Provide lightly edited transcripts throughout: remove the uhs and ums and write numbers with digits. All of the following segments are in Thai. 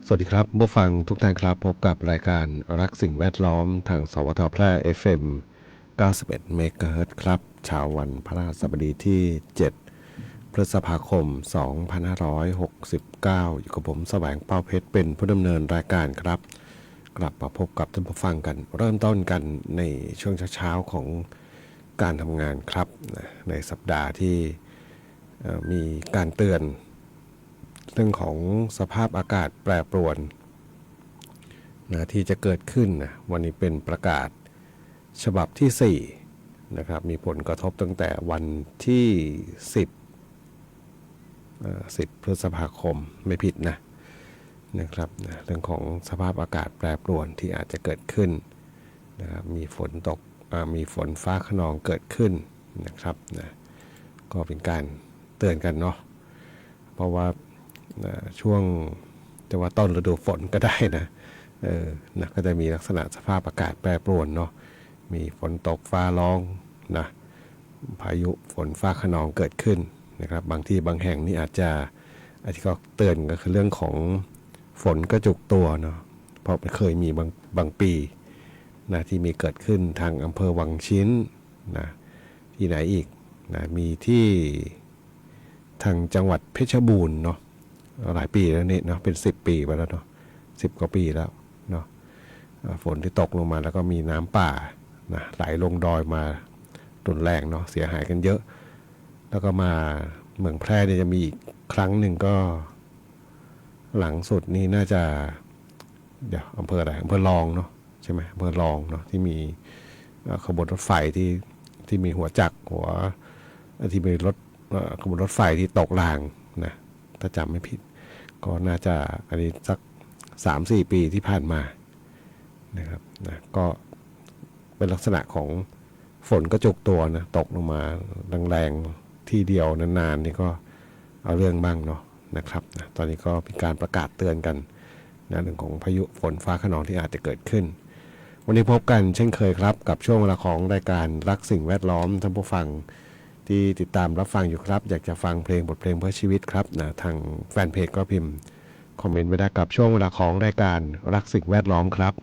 สวัสดีครับผู้ฟังทุกท่านครับพบกับรายการรักสิ่งแวดล้อมทางสวทแพร่ FM 91 เมกะเฮิรตซ์ครับเช้าวันพฤหัสบดีที่ 7 พฤษภาคม 2569 อยู่กับผมแสวงเป้าเพชรเป็นผู้ดำเนินรายการครับกลับมาพบกับท่านผู้ฟังกันเริ่มต้นกันในช่วงเช้าๆของการทำงานครับในสัปดาห์ที่มีการเตือนเรื่องของสภาพอากาศแปรปรวนนะที่จะเกิดขึ้นนะวันนี้เป็นประกาศฉบับที่4นะครับมีผลกระทบตั้งแต่วันที่10พฤษภาคมไม่ผิดนะครับเรื่องของสภาพอากาศแปรปรวนที่อาจจะเกิดขึ้นนะครับมีฝนตกมีฝนฟ้าคะนองเกิดขึ้นนะครับก็เป็นการเตือนกันเนาะเพราะว่าช่วงจะว่าต้นฤดูฝนก็ได้นะก็จะมีลักษณะสภาพอากาศแปรปรวนเนาะมีฝนตกฟ้าร้องนะพายุฝนฟ้าคะนองเกิดขึ้นนะครับบางที่บางแห่งนี่อาจจะที่เขาเตือนก็คือเรื่องของฝนกระจุกตัวเนาะเพราะเคยมีบางปีนะที่มีเกิดขึ้นทางอำเภอวังชิ้นนะที่ไหนอีกนะมีที่ทางจังหวัดเพชรบูรณ์เนาะหลายปีแล้วนี่เนาะเป็น10 ปีไปแล้วเนาะ10 กว่าปีแล้วเนาะฝนที่ตกลงมาแล้วก็มีน้ำป่านะไหลลงดอยมารุนแรงเนาะเสียหายกันเยอะแล้วก็มาเมืองแพร่เนี่ยจะมีอีกครั้งหนึ่งก็หลังสุดนี่น่าจะเดี๋ยวอำเภออะไรอำเภอรองเนาะใช่ไหมอำเภอรองเนาะที่มีขบวนรถไฟที่มีหัวจักรหัวที่มีรถขบวนรถไฟที่ตกรางนะถ้าจำไม่ผิดก็น่าจะอันนี้สัก3-4 ปีที่ผ่านมานะครับนะก็เป็นลักษณะของฝนกระจุกตัวนะตกลงมาแรงๆที่เดียวนานๆนี่ก็เอาเรื่องบ้างเนาะนะครับนะตอนนี้ก็มีการประกาศเตือนกันนะเรื่องของพายุฝนฟ้าคะนองที่อาจจะเกิดขึ้นวันนี้พบกันเช่นเคยครับกับช่วงเวลาของรายการรักสิ่งแวดล้อมท่านผู้ฟังที่ติดตามรับฟังอยู่ครับอยากจะฟังเพลงบทเพลงเพื่อชีวิตครับนะทางแฟนเพจก็พิมพ์คอมเมนต์ไว้ได้กับช่วงเวลาของรายการรักสิ่งแวดล้อมครับ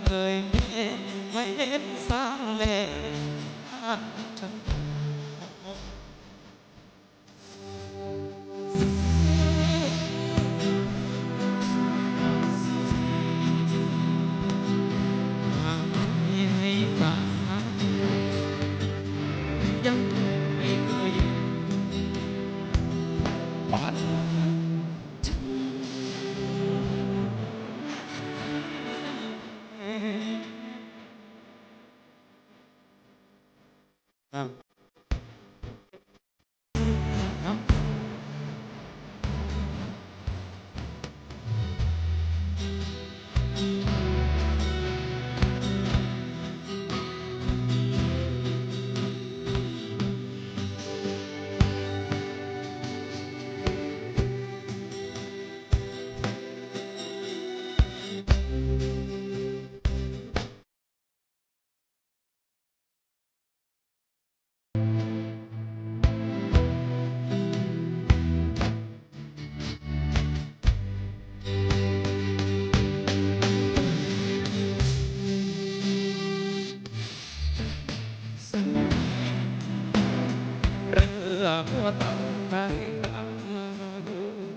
เคยไม่เห็นสร้างแม่ ครับเนาะเรื่องว่าต้องไป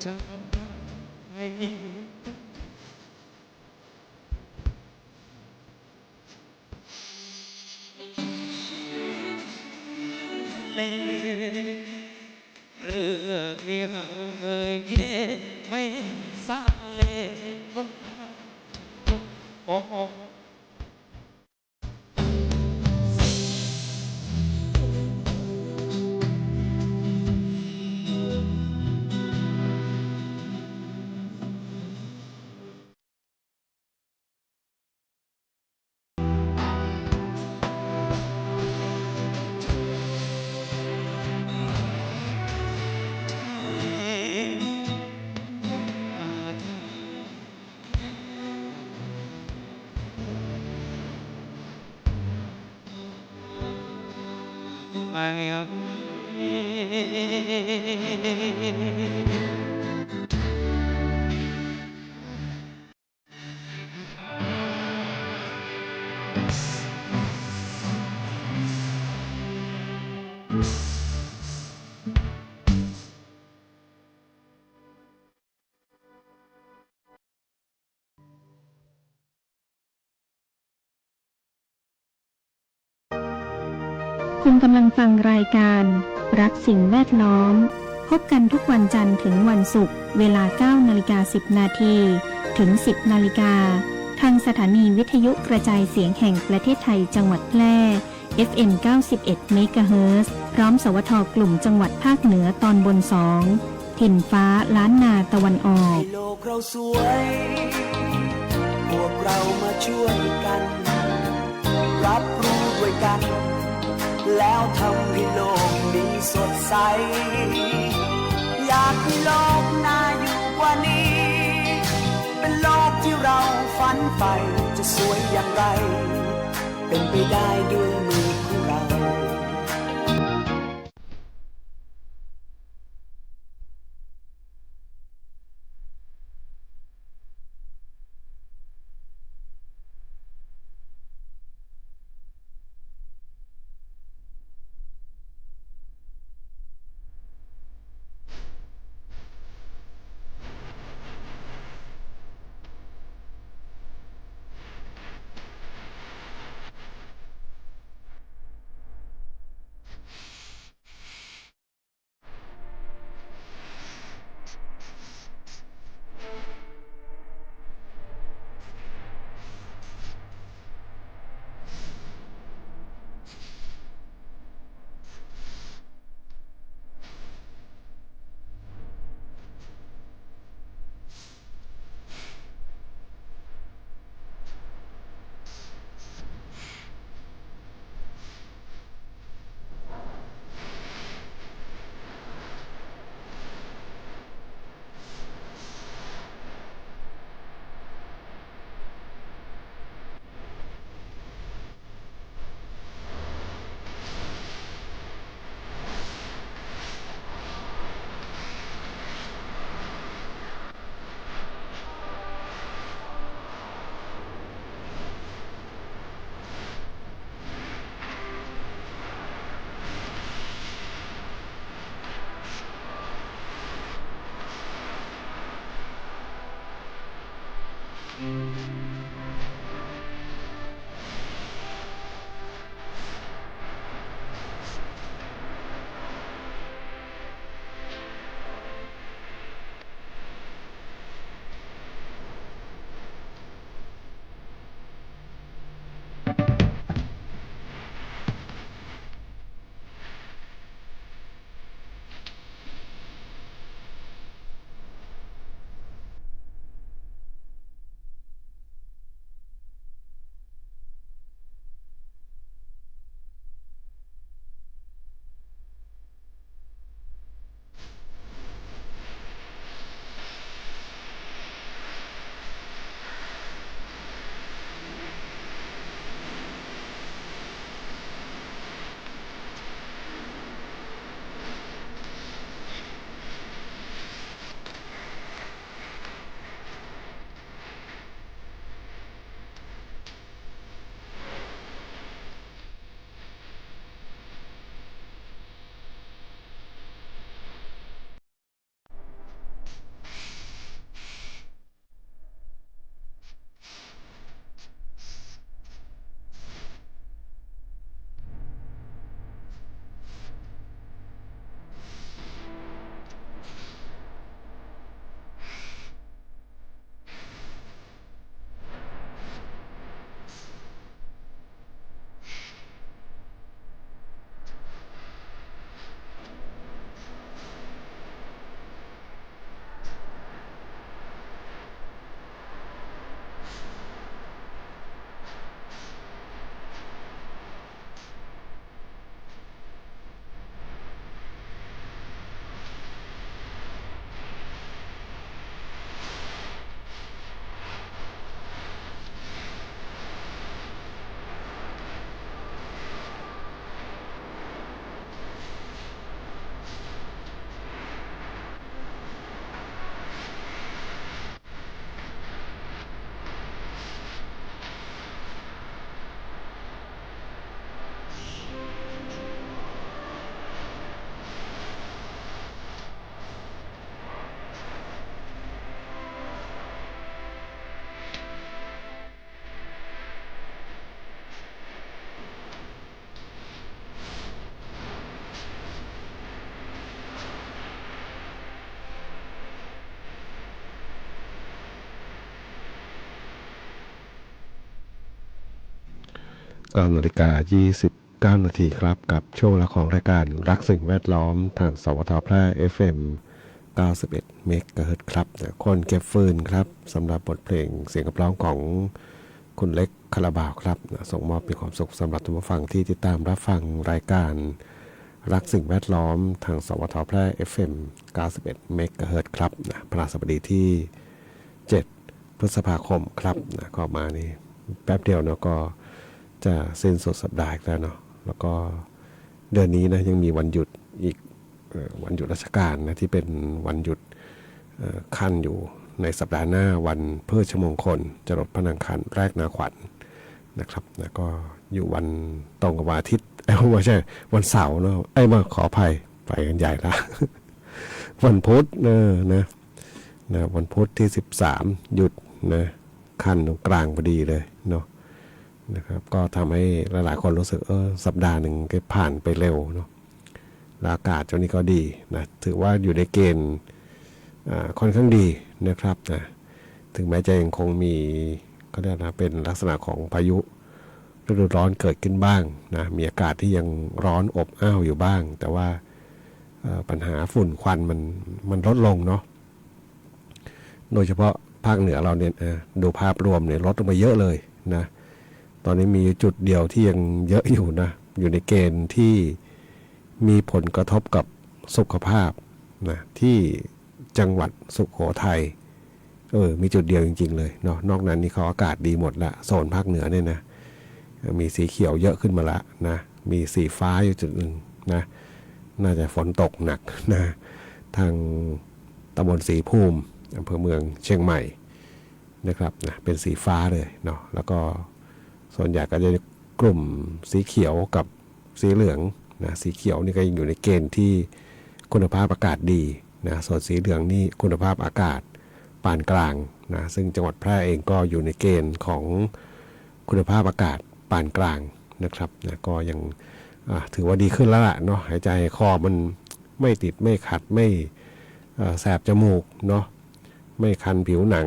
ทำให้เล่เรื่องเย็นไม่สร้างเลยโอ้โหไม่คุณกำลังฟังรายการรักสิ่งแวดล้อมพบกันทุกวันจันทร์ถึงวันศุกร์เวลา 9:10 นาทีถึง 10 นาฬิกาทางสถานีวิทยุกระจายเสียงแห่งประเทศไทยจังหวัดแพร่ FM 91 เมกะเฮิรตซ์พร้อมสวทกลุ่มจังหวัดภาคเหนือตอนบน 2 ถิ่นฟ้าล้านนาตะวันออก ให้โลกเราสวย พวกเรามาช่วยกัน รับรู้ด้วยกัน แล้วทำให้โลกนี้สดใส อยากให้โลกน่าอยู่กว่านี้ เป็นโลกที่เราฝันใฝ่จะสวยอย่างไร เป็นไปได้ด้วยมือของเรา 9 นาฬิกา 29 นาทีครับกับช่วงเวลาของรายการรักสิ่งแวดล้อมทางสวทแพร่ FM 91 เมกะเฮิรตซ์ครับคนเก็บฟืนครับสำหรับบทเพลงเสียงขับร้องของคุณเล็กคาราบาวครับส่งมอบมีความสุขสำหรับทุกผู้ฟังที่ติดตามรับฟังรายการรักสิ่งแวดล้อมทางสวทแพร่ FM 91 เมกะเฮิรตซ์ครับพฤหัสบดีที่ 7 พฤษภาคมครับก็มานี่แป๊บเดียวเนาะก็จะสิ้นสุดสัปดาห์อีกแล้วเนาะแล้วก็เดือนนี้นะยังมีวันหยุดอีกวันหยุดราชการนะที่เป็นวันหยุดขั้นอยู่ในสัปดาห์หน้าวันพฤชมงคลจรดพระนางคันแรกนาขวัญนะครับนะก็อยู่วันตรงกับวันอาทิตย์ไม่ใช่วันเสาร์เนาะมาขออภัยไปกันใหญ่ละ วันพุธนะวันพุธที่13หยุดนะขั้นตรงกลางพอดีเลยเนาะนะครับก็ทำให้หลายๆคนรู้สึกสัปดาห์หนึ่งก็ผ่านไปเร็วเนาะอากาศช่วงนี้ก็ดีนะถือว่าอยู่ในเกณฑ์ค่อนข้างดีนะครับนะถึงแม้จะยังคงมีก็ได้นะเป็นลักษณะของพายุฤดูร้อนเกิดขึ้นบ้างนะมีอากาศที่ยังร้อนอบอ้าวอยู่บ้าง แต่ว่าปัญหาฝุ่นควันมันลดลงเนาะโดยเฉพาะภาคเหนือเราเนี่ยดูภาพรวมเนี่ยลดลงมาเยอะเลยนะตอนนี้มีจุดเดียวที่ยังเยอะอยู่นะอยู่ในเกณฑ์ที่มีผลกระทบกับสุขภาพนะที่จังหวัดสุโขทัยมีจุดเดียวจริงๆเลยเนาะนอกนั้นนี่เขาอากาศดีหมดละโซนภาคเหนือเนี่ยนะมีสีเขียวเยอะขึ้นมาละนะมีสีฟ้าอยู่จุดหนึ่งนะน่าจะฝนตกหนักนะทางตำบลศรีภูมิอำเภอเมืองเชียงใหม่นะครับนะเป็นสีฟ้าเลยเนาะแล้วก็ส่วนใหญ่ก็จะกลุ่มสีเขียวกับสีเหลืองนะสีเขียวนี่ก็ยังอยู่ในเกณฑ์ที่คุณภาพอากาศดีนะส่วนสีเหลืองนี่คุณภาพอากาศปานกลางนะซึ่งจังหวัดแพร่เองก็อยู่ในเกณฑ์ของคุณภาพอากาศปานกลางนะครับนะก็ยังถือว่าดีขึ้นแล้วล่ะเนาะหายใจคอมันไม่ติดไม่ขัดไม่แสบจมูกเนาะไม่คันผิวหนัง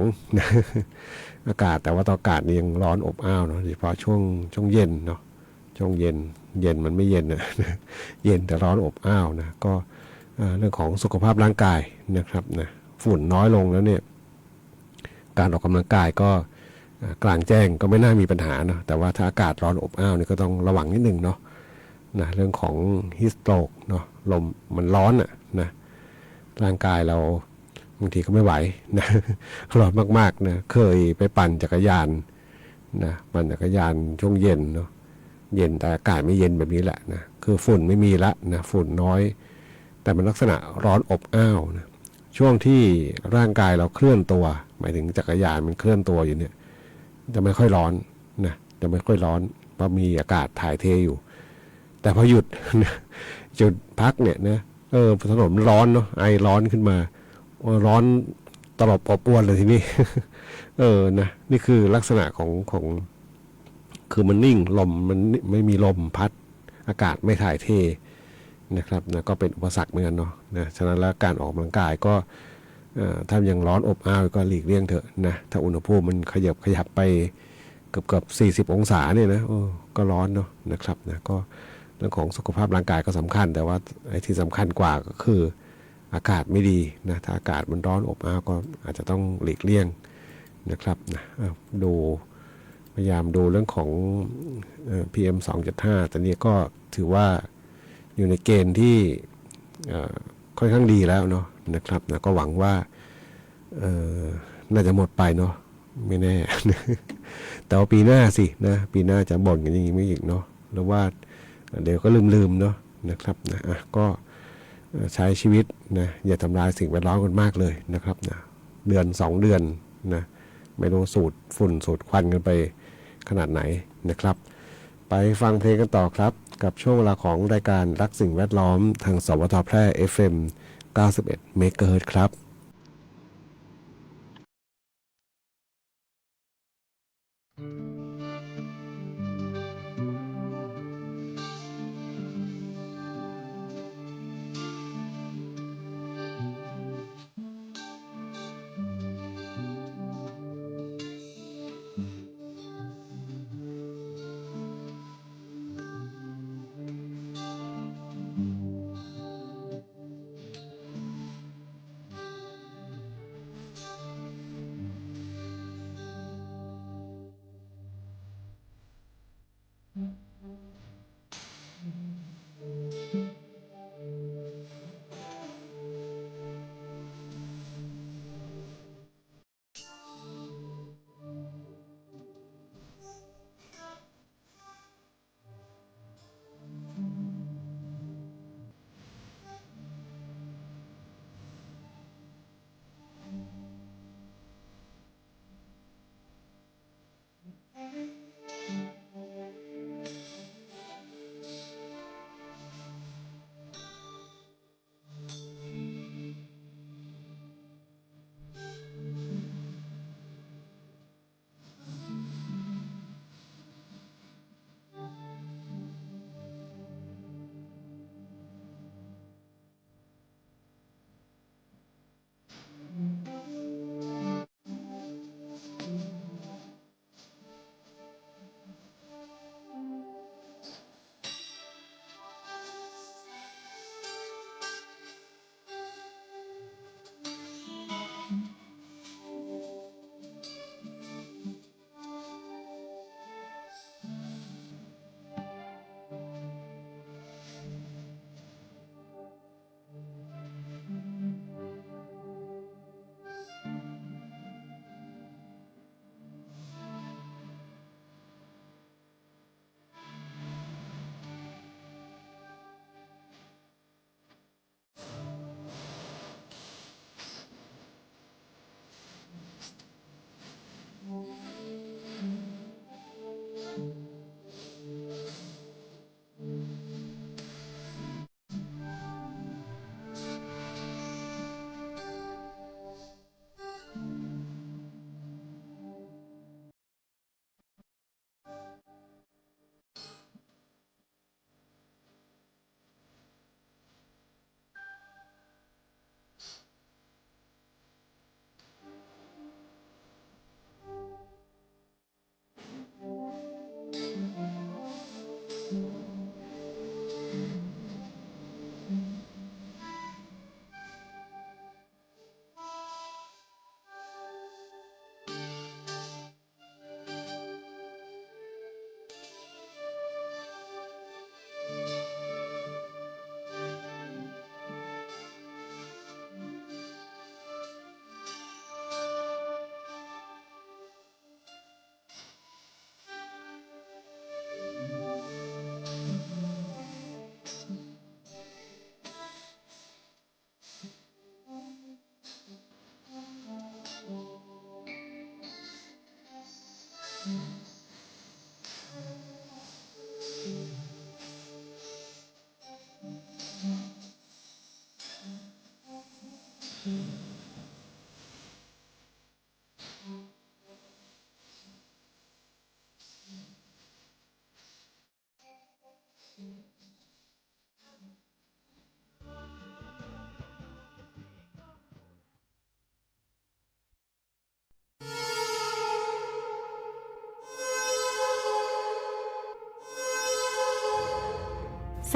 อากาศแต่ว่าอากาศนี่ยังร้อนอบอ้าวเนาะโดยเฉพาะช่วงเย็นเนาะช่วงเย็นมันไม่เย็นนะ เย็นแต่ร้อนอบอ้าวนะก็เรื่องของสุขภาพร่างกายนะครับนะฝุ่นน้อยลงแล้วเนี่ยการออกกำลังกายก็กลางแจ้งก็ไม่น่ามีปัญหาเนาะแต่ว่าถ้าอากาศร้อนอบอ้าวนี่ก็ต้องระวังนิดนึงเนาะนะเรื่องของฮีสโตรกเนาะลมมันร้อนนะร่างกายเราบางทีก็ไม่ไหวนะร้อนมากๆนะเคยไปปั่นจักรยานนะปั่นจักรยานช่วงเย็นเนาะเย็นแต่อากาศไม่เย็นแบบนี้แหละนะคือฝุ่นไม่มีละนะฝุ่นน้อยแต่มันลักษณะร้อนอบอ้าวนะช่วงที่ร่างกายเราเคลื่อนตัวหมายถึงจักรยานมันเคลื่อนตัวอยู่เนี่ยจะไม่ค่อยร้อนนะจะไม่ค่อยร้อนเพราะมีอากาศถ่ายเทอยู่แต่พอหยุดจุดพักเนี่ยนะถนนร้อนเนาะไอร้อนขึ้นมาร้อนตลบอบอวนเลยทีนี้ นะนี่คือลักษณะของคือมันนิ่งลมมันไม่มีลมพัดอากาศไม่ถ่ายเทนะครับนะก็เป็นอุปสรรคเหมือนกันเนาะนะฉะนั้นแล้วการออกกำลังกายก็ถ้ายังร้อนอบอ้าวก็หลีกเลี่ยงเถอะนะถ้าอุณหภูมิมันขยับไปเกือบ40 องศาเนี่ยนะก็ร้อนเนาะนะครับนะก็เรื่องของสุขภาพร่างกายก็สำคัญแต่ว่าไอ้ที่สำคัญกว่าก็คืออากาศไม่ดีนะถ้าอากาศมันร้อนอบอ้าวก็อาจจะต้องหลีกเลี่ยงนะครับนะพยายามดูเรื่องของPM 2.5แต่นี้ก็ถือว่าอยู่ในเกณฑ์ที่ค่อนข้างดีแล้วเนาะนะครับนะก็หวังว่าน่าจะหมดไปเนาะไม่แน่ แต่ว่าปีหน้าสินะปีหน้าจะบ่นกันอย่างนี้ไม่อีกเนาะหรือว่าเดี๋ยวก็ลืมเนาะนะครับนะก็ใช้ชีวิตนะอย่าทำลายสิ่งแวดล้อมกันมากเลยนะครับนะเดือน2 เดือนนะไม่รู้สูดฝุ่นสูดควันกันไปขนาดไหนนะครับไปฟังเพลงกันต่อครับกับช่วงเวลาของรายการรักสิ่งแวดล้อมทางสวทแพร่ FM 91 เมกะเฮิรตซ์ครับ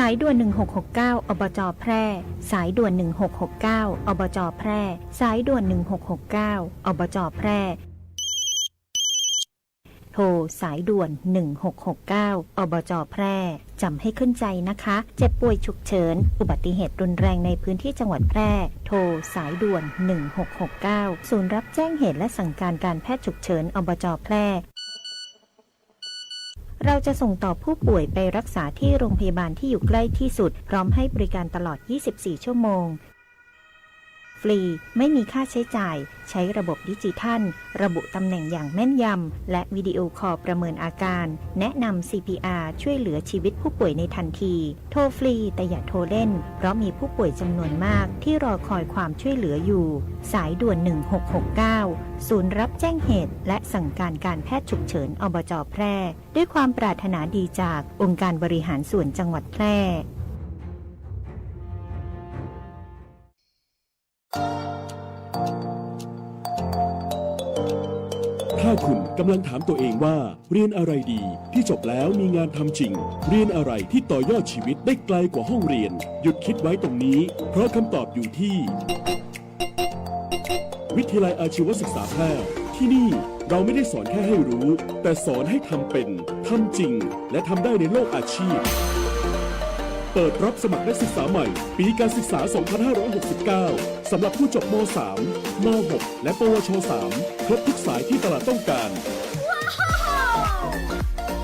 สายด่วน1669อบจ.แพร่สายด่วน1669อบจ.แพร่สายด่วน1669อบจ.แพร่โทรสายด่วน1669อบจ.แพร่จำให้ขึ้นใจนะคะเจ็บป่วยฉุกเฉินอุบัติเหตุรุนแรงในพื้นที่จังหวัดแพร่โทรสายด่วน1669ศูนย์รับแจ้งเหตุและสั่งการการแพทย์ฉุกเฉินอบจ.แพร่เราจะส่งต่อผู้ป่วยไปรักษาที่โรงพยาบาลที่อยู่ใกล้ที่สุดพร้อมให้บริการตลอด24ชั่วโมงฟรีไม่มีค่าใช้จ่ายใช้ระบบดิจิทัลระบุตำแหน่งอย่างแม่นยำและวิดีโอคอลประเมินอาการแนะนำ CPR ช่วยเหลือชีวิตผู้ป่วยในทันทีโทรฟรีแต่อย่าโทรเล่นเพราะมีผู้ป่วยจำนวนมากที่รอคอยความช่วยเหลืออยู่สายด่วน1669ศูนย์รับแจ้งเหตุและสั่งการการแพทย์ฉุกเฉินอบจ.แพร่ด้วยความปรารถนาดีจากองค์การบริหารส่วนจังหวัดแพร่ถ้าคุณกำลังถามตัวเองว่าเรียนอะไรดีที่จบแล้วมีงานทำจริงเรียนอะไรที่ต่อยอดชีวิตได้ไกลกว่าห้องเรียนหยุดคิดไว้ตรงนี้เพราะคำตอบอยู่ที่วิทยาลัยอาชีวศึกษาแพร่ที่นี่ เราไม่ได้สอนแค่ให้รู้ แต่สอนให้ทำเป็นทำจริง และทำได้ในโลกอาชีพ เปิดรับสมัครนักศึกษาใหม่ ปีการศึกษา 2569 สำหรับผู้จบม .3 ม .6 และปวช .3 ครบทุกสายที่ตลาดต้องการ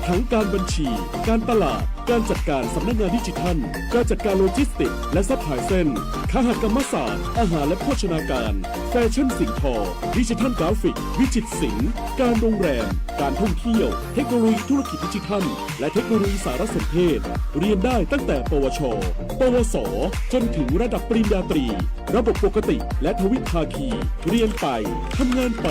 ทั้งการบัญชี การตลาด การจัดการสำนักงานดิจิทัล การจัดการโลจิสติกส์และซัพพลายเส้นคหกรรมศาสตร์ อาหารและโภชนาการ แฟชั่นสิ่งทอ ดิจิทัลกราฟิก วิจิตรศิลป์ การโรงแรม การท่องเที่ยว เทคโนโลยีธุรกิจดิจิทัล และเทคโนโลยีสารสนเทศ เรียนได้ตั้งแต่ปวช ปวส จนถึงระดับปริญญาตรี ระบบปกติและทวิภาคี เรียนไป ทำงานไป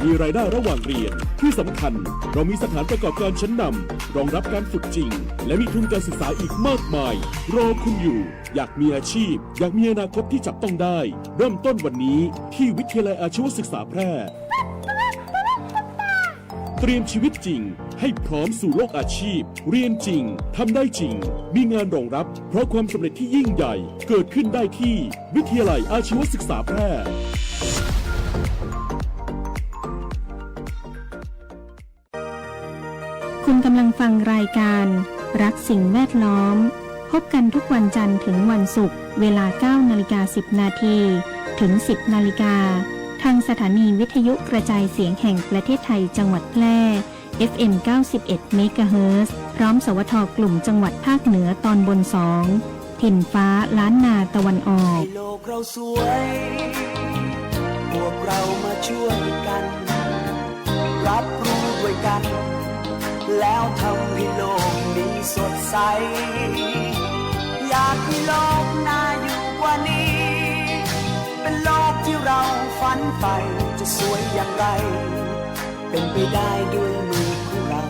มีรายได้ระหว่างเรียน ที่สำคัญ เรามีสถานประกอบการชั้นนำรองรับการฝึกจริง และมีทุนการศึกษาอีกมากมาย รอคุณอยู่ อยากมีอาชีพ อยากมีอนาคตที่จับต้องได้ เริ่มต้นวันนี้ที่วิทยาลัยอาชีวศึกษาแพร่ เตรียมชีวิตจริง ให้พร้อมสู่โลกอาชีพ เรียนจริง ทำได้จริง มีงานรองรับ เพราะความสำเร็จที่ยิ่งใหญ่ เกิดขึ้นได้ที่วิทยาลัยอาชีวศึกษาแพร่ คุณกำลังฟังรายการรักสิ่งแวดล้อม พบกันทุกวันจันทร์ถึงวันศุกร์เวลา 9:10 นาทีถึง 10 นาฬิกาทางสถานีวิทยุกระจายเสียงแห่งประเทศไทยจังหวัดแพร่ FM 91 เมกะเฮิรตซ์พร้อมสวทกลุ่มจังหวัดภาคเหนือตอนบน 2 ถิ่นฟ้าล้านนาตะวันออก ให้โลกเราสวย พวกเรามาช่วยกัน รับรู้ด้วยกัน แล้วทำให้โลกนี้สดใส อยากให้โลกน่าอยู่กว่านี้ เป็นโลกที่เราฝันใฝ่จะสวยอย่างไร เป็นไปได้ด้วยมือของเรา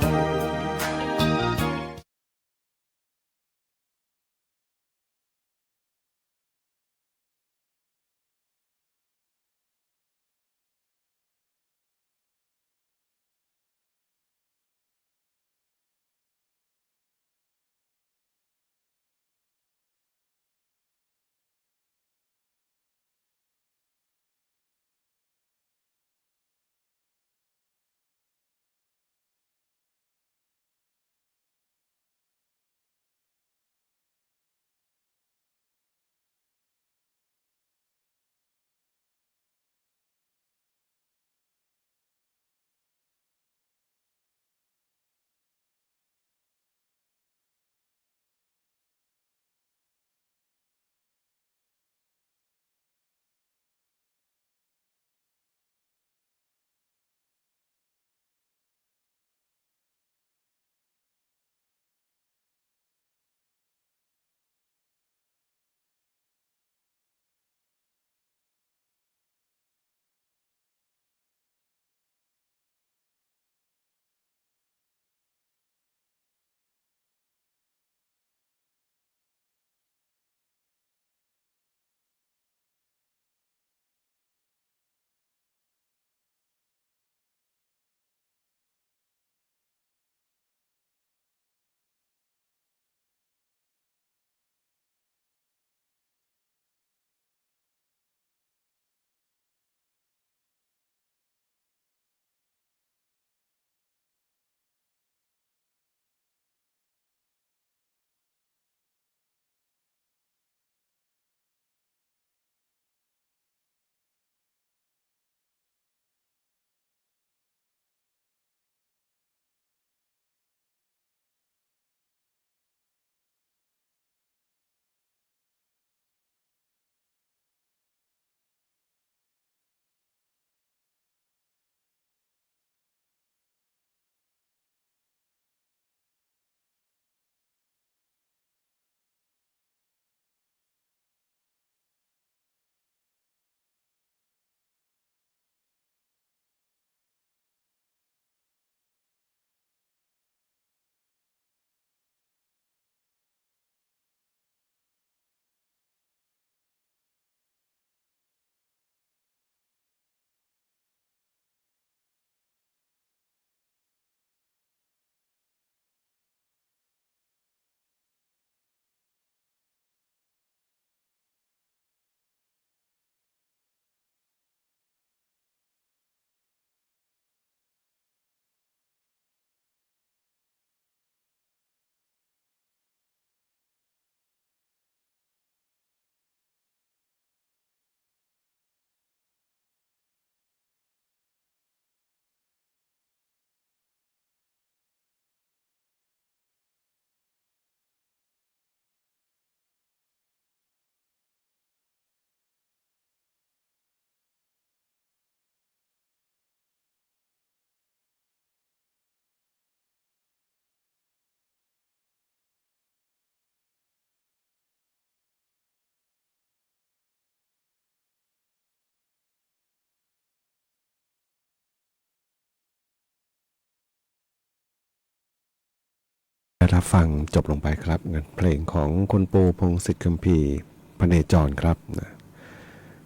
ได้รับฟังจบลงไปครับงานเพลงของคุณปูพงษ์สิทธิ์คัมภีร์พเนจรครับนะ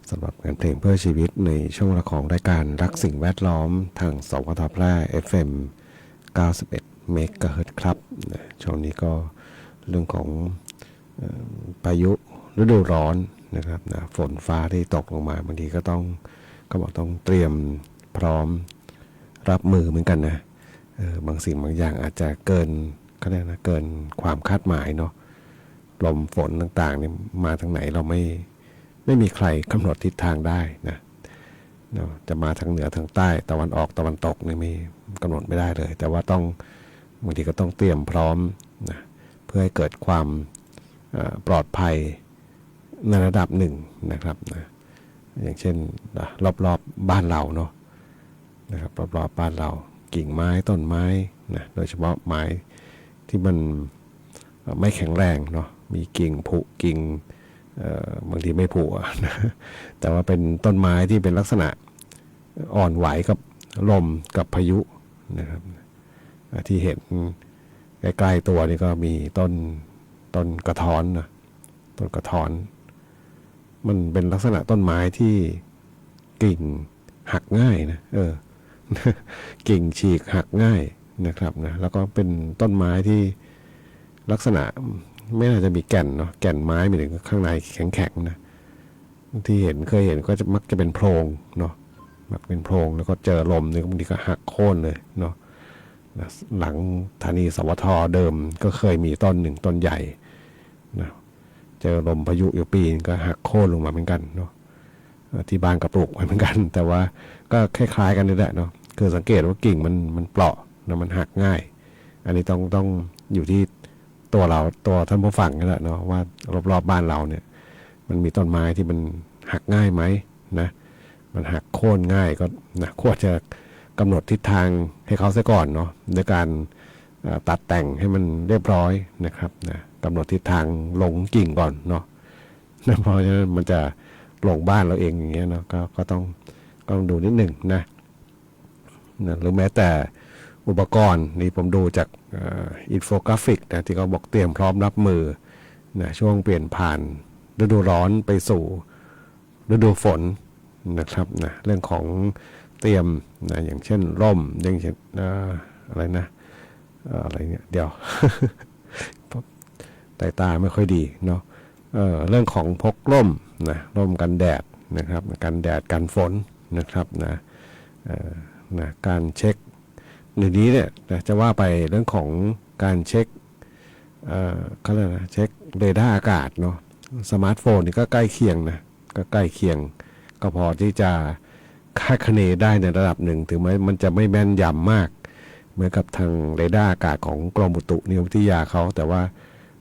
สำหรับงานเพลงเพื่อชีวิตในช่วงเวลาของรายการรักสิ่งแวดล้อมทางสวทแพร่ FM 91 เมกะเฮิรตซ์ครับนะช่วงนี้ก็เรื่องของพายุฤดูร้อนนะครับนะฝนฟ้าที่ตกลงมาบางทีก็บอกต้องเตรียมพร้อมรับมือเหมือนกันนะบางสิ่งบางอย่างอาจจะเกินเกินความคาดหมายเนาะลมฝนต่างๆนี่มาทางไหนเราไม่มีใครกำหนดทิศทางได้นะเนาะจะมาทางเหนือทางใต้ตะวันออกตะวันตกนี่ไม่กำหนดไม่ได้เลย แต่ว่าบางทีก็ต้องเตรียมพร้อมนะเพื่อให้เกิดความปลอดภัยในระดับหนึ่งนะครับนะอย่างเช่นรอบๆบ้านเราเนาะนะครับรอบๆบ้านเรากิ่งไม้ต้นไม้นะโดยเฉพาะไม้ที่มันไม่แข็งแรงเนาะมีกิ่งผุกิ่งบางทีไม่ผุนะแต่ว่าเป็นต้นไม้ที่เป็นลักษณะอ่อนไหวกับลมกับพายุนะครับที่เห็นใกล้ๆตัวนี่ก็มีต้นกระท้อนนะต้นกระท้อนมันเป็นลักษณะต้นไม้ที่กิ่งหักง่ายนะกิ่งฉีกหักง่ายนะครับนะแล้วก็เป็นต้นไม้ที่ลักษณะไม่น่าจะมีแก่นเนาะแก่นไม้มีถึงข้างในแข็งๆนะที่เคยเห็นก็จะมักจะเป็นโพรงเนาะมักเป็นโพรงแล้วก็เจอลมเนี่ยบางทีก็หักโค่นเลยเนาะหลังสถานีสวทเดิมก็เคยมีต้นหนึ่งต้นใหญ่นะเจอลมพายุอยู่ปีนก็หักโค่นลงมาเหมือนกันเนาะที่บ้านก็ปลูกไว้เหมือนกันแต่ว่าก็คล้ายๆกันนี่แหละเนาะคือสังเกตว่ากิ่งมันเปราะนะมันหักง่ายอันนี้ต้องอยู่ที่ตัวท่านผู้ฟังนี่แหละเนาะว่ารอบๆบ้านเราเนี่ยมันมีต้นไม้ที่มันหักง่ายไหมนะมันหักโค่นง่ายก็นะควรจะกำหนดทิศทางให้เขาซะก่อนเนาะในการตัดแต่งให้มันเรียบร้อยนะครับนะกำหนดทิศทางลงกิ่งก่อนเนาะเพราะฉะนั้นมันจะลงบ้านเราเองอย่างเงี้ยเนาะก็ต้องดูนิดหนึ่งนะหรือแม้แต่อุปกรณ์นี่ผมดูจากอินโฟกราฟิกนะที่เขาบอกเตรียมพร้อมรับมือนะช่วงเปลี่ยนผ่านฤดูร้อนไปสู่ฤดูฝนนะครับนะเรื่องของเตรียมนะอย่างเช่นร่มอย่างเช่นอะไรนะอะไรเนี่ยเดี๋ยว ตาไม่ค่อยดีเนาะเรื่องของพกร่มนะร่มกันแดดนะครับกันแดดกันฝนนะครับนะการเช็คเดี๋ยวนี้เนี่ยจะว่าไปเรื่องของการเช็คเขาเรียกนะเช็คเรดาร์อากาศเนาะสมาร์ทโฟนนี่ก็ใกล้เคียงนะก็ใกล้เคียงก็พอที่จะคาดคะเนได้ในระดับหนึ่งถึงแม้มันจะไม่แม่นยำมากเหมือนกับทางเรดาร์อากาศของกรมอุตุนิยมวิทยาเขาแต่ว่า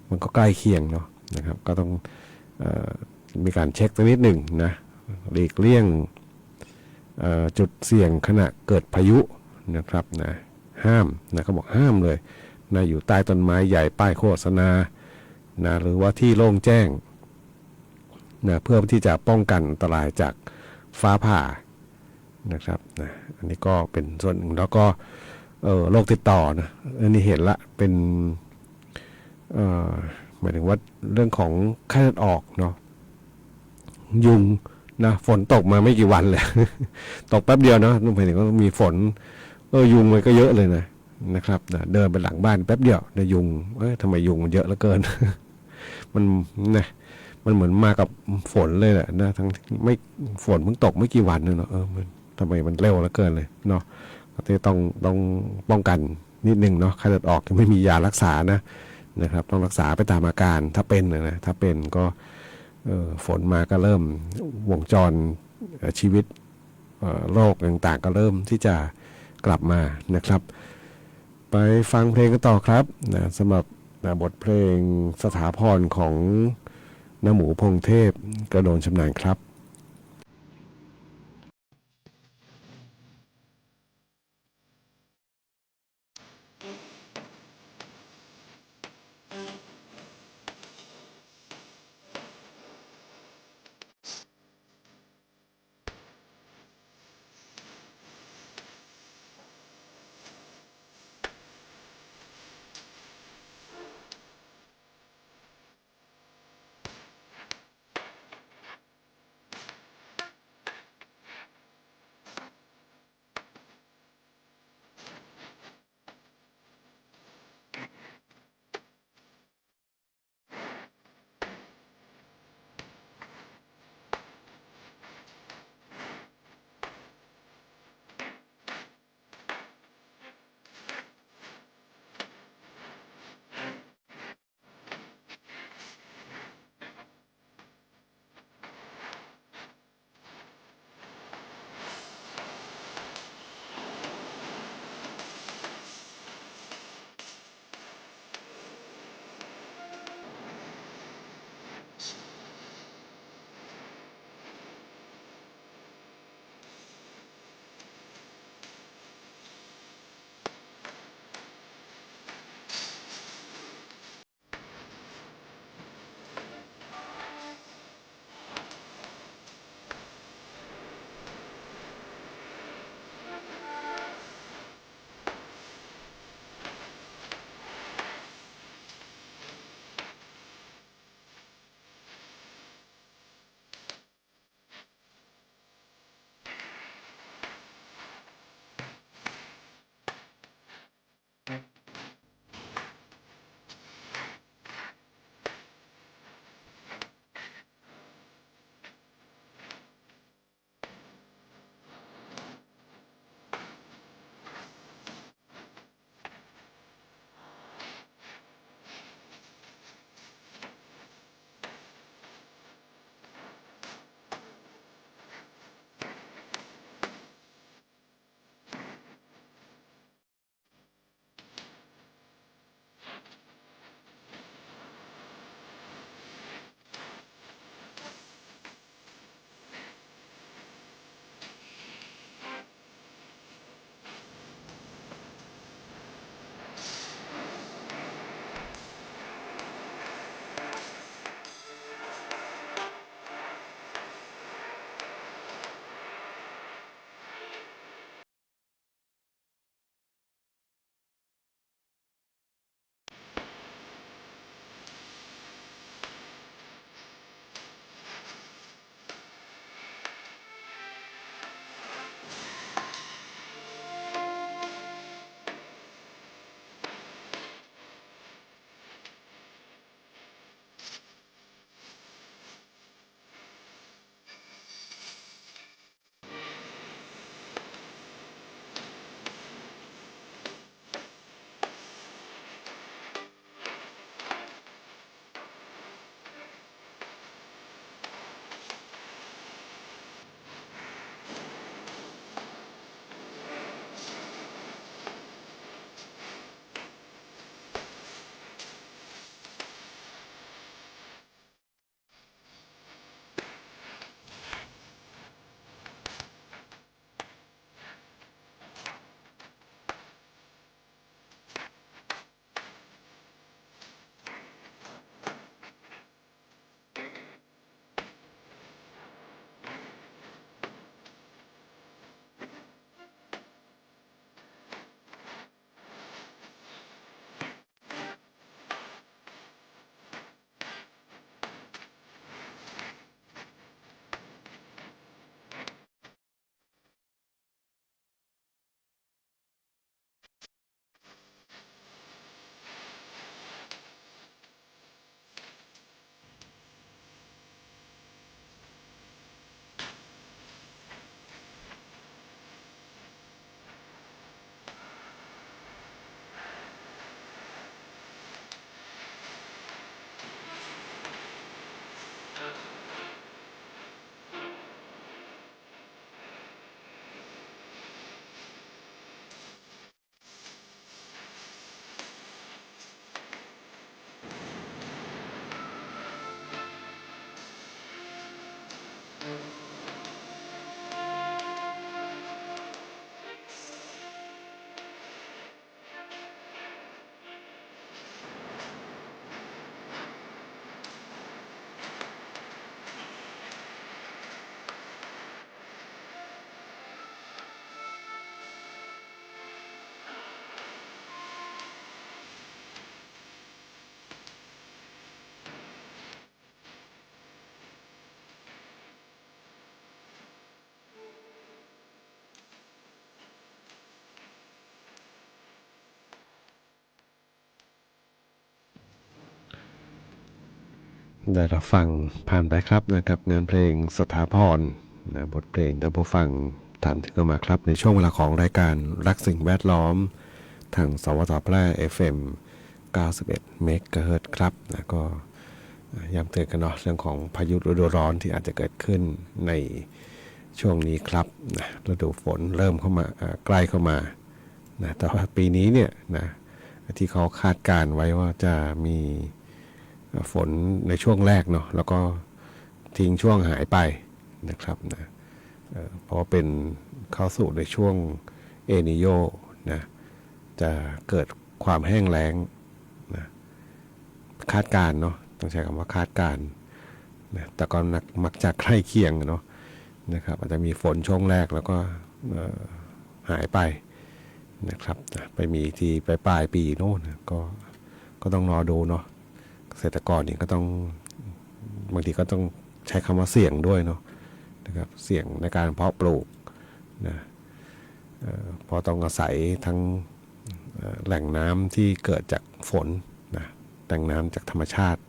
มันก็ใกล้เคียงเนาะนะครับก็ต้องมีการเช็คสักนิดหนึ่งนะหลีกเลี่ยงจุดเสี่ยงขณะเกิดพายุนะครับนะห้ามนะเขาบอกห้ามเลยนะอยู่ใต้ต้นไม้ใหญ่ป้ายโฆษณานะหรือว่าที่โล่งแจ้งนะเพื่อที่จะป้องกันอันตรายจากฟ้าผ่านะครับนะอันนี้ก็เป็นส่วนหนึ่งแล้วก็โรคติดต่อนะอันนี้เห็นละเป็นหมายถึงว่าเรื่องของไข้เลือดออกเนาะยุงนะฝนตกมาไม่กี่วันเลย ตกแป๊บเดียวเนาะหมายถึงว่ามีฝนยุงมันก็เยอะเลยนะครับนะเดินไปหลังบ้านแป๊บเดียวนะยุงทำไมยุงมันเยอะเหลือเกิน มันเหมือนมากับฝนเลยแหละนะทั้งไม่ฝนเพิ่งตกไม่กี่วันเนาะมันทำไมมันเร็วเหลือเกินเลยเนาะก็ต้องป้องกันนิดนึงเนาะไข้เลือดออกยังไม่มียารักษานะครับต้องรักษาไปตามอาการถ้าเป็นนะถ้าเป็นก็ฝนมาก็เริ่มวงจรชีวิตโรคต่างๆก็เริ่มที่จะกลับมานะครับไปฟังเพลงกันต่อครับนะสำหรับบทเพลงสถาพรของน้าหมูพงเทพกระโดนชำนาญครับ เ ได้รับฟังผ่านไปครับนะครับงานเพลงสถาพรนะบทเพลงท่านผู้ฟังถามถึงกันมาครับในช่วงเวลาของรายการรักสิ่งแวดล้อมทางสวทแพร่ FM 91 เมกะเฮิรตซ์ครับนะก็ย้ำเตือนกันเนาะเรื่องของพายุฤดูร้อนที่อาจจะเกิดขึ้นในช่วงนี้ครับนะฤดูฝนเริ่มเข้ามาใกล้เข้ามานะแต่ว่าปีนี้เนี่ยนะที่เขาคาดการไว้ว่าจะมีฝนในช่วงแรกเนาะแล้วก็ทิ้งช่วงหายไปนะครับนะเพราะเป็นเข้าสู่ในช่วงเอนิโยนะจะเกิดความแห้งแล้งนะคาดการเนาะต้องใช้คำว่าคาดการนะแต่ก็มักจะใกล้เคียงเนาะนะครับอาจจะมีฝนช่วงแรกแล้วก็หายไปนะครับไปมีทีปลายปีโน่นก็ต้องรอดูเนาะเกษตรกรนี่ก็ต้องบางทีก็ต้องใช้คำว่าเสี่ยงด้วยเนาะนะครับเสี่ยงในการเพาะปลูกนะเพราะต้องอาศัยทั้งแหล่งน้ำที่เกิดจากฝนนะแหล่งน้ำจากธรรมชาติ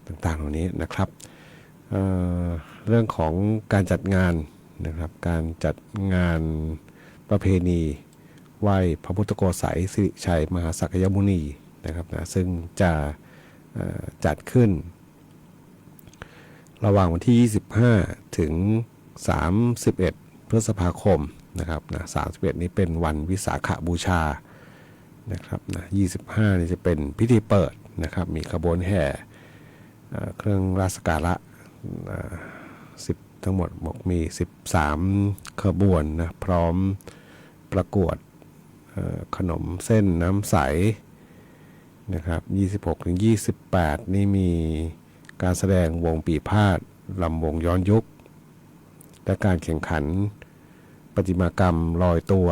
ต่างๆเหล่านี้นะครับเรื่องของการจัดงานนะครับการจัดงานประเพณีไหว้พระพุทธโกษัยสิริชัยมหาสักยมุนีนะครับนะซึ่งจะจัดขึ้นระหว่างวันที่ 25 ถึง 31 พฤษภาคมนะครับนะ31 นี้เป็นวันวิสาขบูชานะครับนะ25 นี่จะเป็นพิธีเปิดนะครับมีขบวนแห่เครื่องราชการะทั้งหมดบอกมี13ขบวนนะพร้อมประกวดขนมเส้นน้ำใสนะครับ26 ถึง 28 นี่มีการแสดงวงปีพาทย์ลำวงย้อนยุคและการแข่งขันประติมากรรมลอยตัว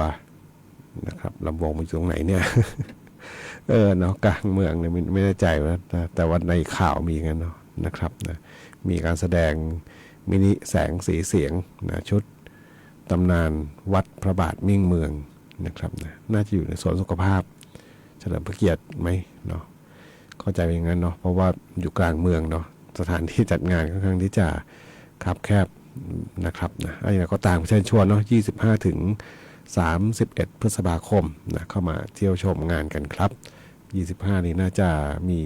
นะครับลำวงมันอยู่ตรงไหนเนี่ย เนาะกลางเมืองเนี่ยไม่แน่ใจว่าแต่ว่าในข่าวมีกันเนาะนะครับนะมีการแสดงมินิแสงสีเสียงนะชุดตำนานวัดพระบาทมิ่งเมืองนะครับนะน่าจะอยู่ในสวนสุขภาพเฉลิมพระเกียรติไหมเนาะเข้าใจอย่างนั้นเนาะเพราะว่าอยู่กลางเมืองเนาะสถานที่จัดงานค่อนข้างที่จะคับแคบนะครับนะอะไรก็ตามเชิญชวนเนาะ25 ถึง 31 พฤษภาคมนะเข้ามาเที่ยวชมงานกันครับ25 นี้น่าจะมี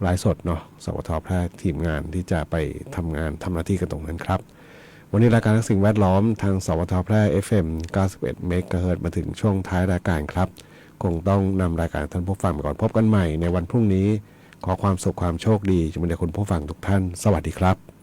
ไลฟ์สดเนาะสวทแพร่ทีมงานที่จะไปทำงานทำหน้าที่กันตรงนั้นครับวันนี้รายการสิ่งแวดล้อมทางสวทแพร่ FM 91 เมกะเฮิรตซ์มาถึงช่วงท้ายรายการครับคงต้องนำรายการท่านผู้ฟังไปก่อนพบกันใหม่ในวันพรุ่งนี้ขอความสุขความโชคดีจงมีแด่คุณผู้ฟังทุกท่านสวัสดีครับ